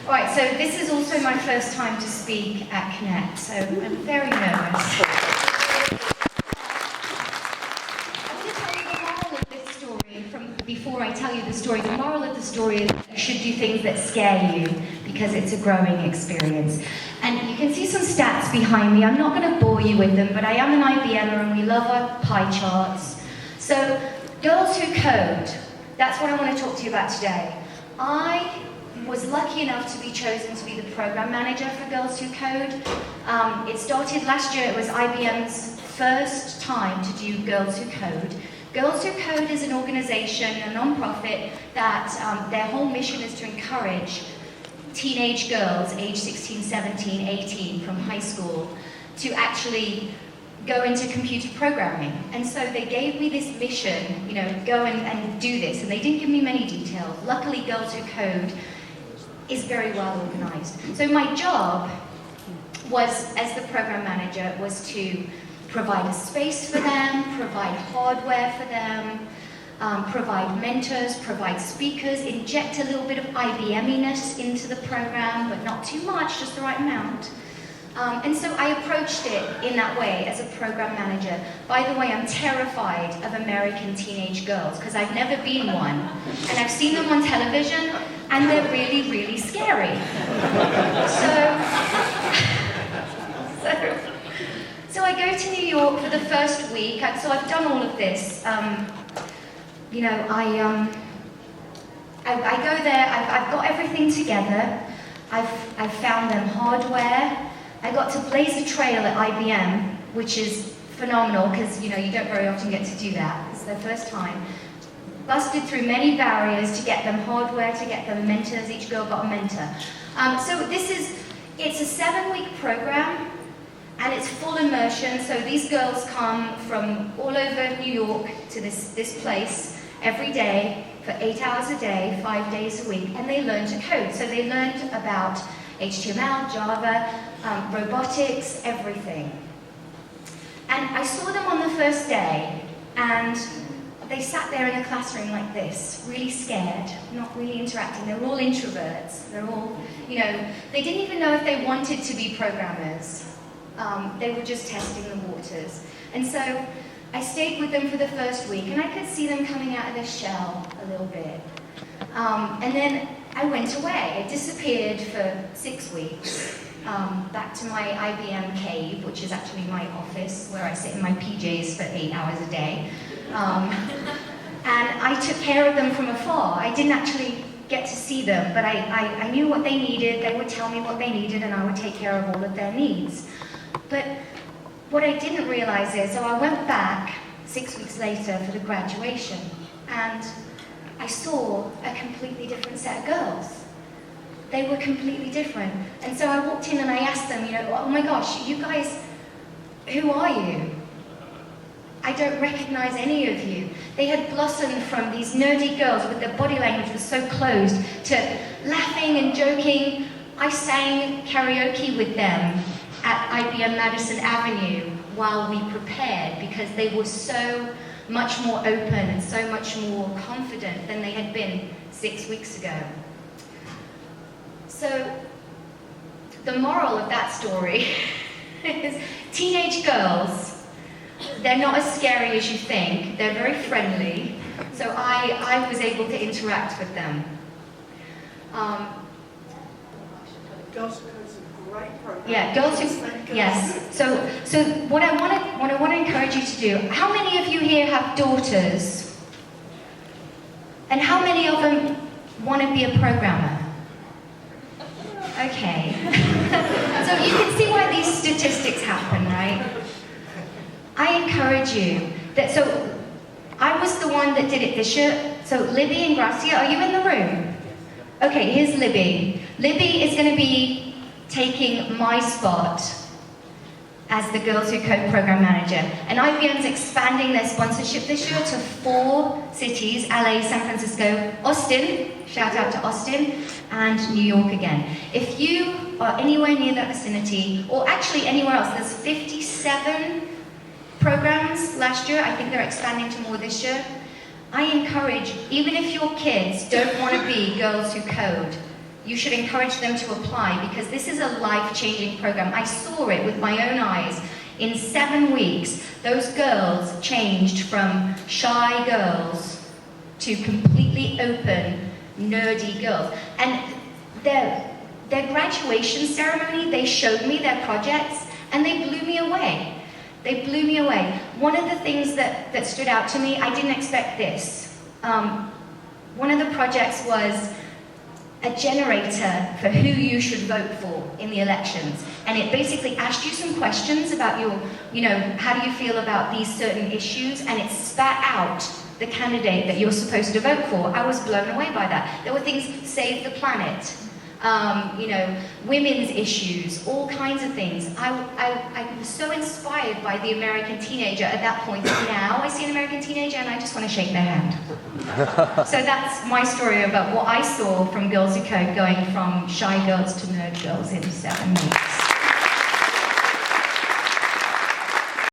Right, so this is also my first time to speak at Connect, so I'm very nervous. I'm going to tell you the moral of this story before I tell you the story. The moral of the story is you should do things that scare you because it's a growing experience. And you can see some stats behind me. I'm not going to bore you with them, but I am an IBMer and we love our pie charts. So, Girls Who Code, that's what I want to talk to you about today. I was lucky enough to be chosen to be the program manager for Girls Who Code. It started last year. It was IBM's first time to do Girls Who Code. Girls Who Code is an organization, a non-profit, that their whole mission is to encourage teenage girls, age 16, 17, 18, from high school, to actually go into computer programming. And so they gave me this mission, you know, go and do this, and they didn't give me many details. Luckily, Girls Who Code is very well organized. So my job was, as the program manager, was to provide a space for them, provide hardware for them, provide mentors, provide speakers, inject a little bit of IBM-iness into the program, but not too much, just the right amount. And so I approached it in that way as a program manager. By the way, I'm terrified of American teenage girls because I've never been one. And I've seen them on television and they're really, really scary. So I go to New York for the first week. So I've done all of this. You know, I go there, I've got everything together. I've found them hardware. I got to blaze a trail at IBM, which is phenomenal because, you know, you don't very often get to do that. It's their first time. Busted through many barriers to get them hardware, to get them mentors. Each girl got a mentor. So it's a 7-week program and it's full immersion. So these girls come from all over New York to this place every day for 8 hours a day, 5 days a week, and they learn to code. So they learned about HTML, Java, robotics, everything. And I saw them on the first day, and they sat there in a classroom like this, really scared, not really interacting. They were all introverts. They're all, you know, they didn't even know if they wanted to be programmers. They were just testing the waters. And so I stayed with them for the first week, and I could see them coming out of their shell a little bit. And then I went away. I disappeared for 6 weeks, back to my IBM cave, which is actually my office, where I sit in my PJs for 8 hours a day. And I took care of them from afar. I didn't actually get to see them, but I knew what they needed. They would tell me what they needed, and I would take care of all of their needs. But what I didn't realize is, so I went back 6 weeks later for the graduation, and I saw a completely different set of girls. They were completely different. And so I walked in and I asked them, you know, oh my gosh, you guys, who are you? I don't recognize any of you. They had blossomed from these nerdy girls with their body language was so closed to laughing and joking. I sang karaoke with them at IBM Madison Avenue while we prepared because they were so much more open and so much more confident than they had been 6 weeks ago. So the moral of that story is teenage girls, they're not as scary as you think. They're very friendly. So I was able to interact with them. Girls Who Code is a great program. Yeah, Girls Who, yes. So what I want to encourage you to do, how many of you here have daughters? And how many of them want to be a programmer? Okay. So you can see why these statistics happen, right? I encourage you that, so I was the one that did it this year. So Libby and Gracia, are you in the room? Okay, here's Libby. Libby is going to be taking my spot as the Girls Who Code program manager. And IBM's expanding their sponsorship this year to 4 cities, LA, San Francisco, Austin, shout out to Austin, and New York again. If you are anywhere near that vicinity, or actually anywhere else, there's 57 programs last year. I think they're expanding to more this year. I encourage, even if your kids don't want to be Girls Who Code, you should encourage them to apply, because this is a life-changing program. I saw it with my own eyes. In 7 weeks, those girls changed from shy girls to completely open, nerdy girls. And their graduation ceremony, they showed me their projects, and they blew me away. They blew me away. One of the things that stood out to me, I didn't expect this. One of the projects was a generator for who you should vote for in the elections. And it basically asked you some questions about your, how do you feel about these certain issues? And it spat out the candidate that you're supposed to vote for. I was blown away by that. There were things, save the planet, women's issues, all kinds of things. I was so inspired by the American teenager at that point. Now I see an American teenager and I just want to shake their hand. So that's my story about what I saw from Girls Who Code, going from shy girls to nerd girls in 7 weeks.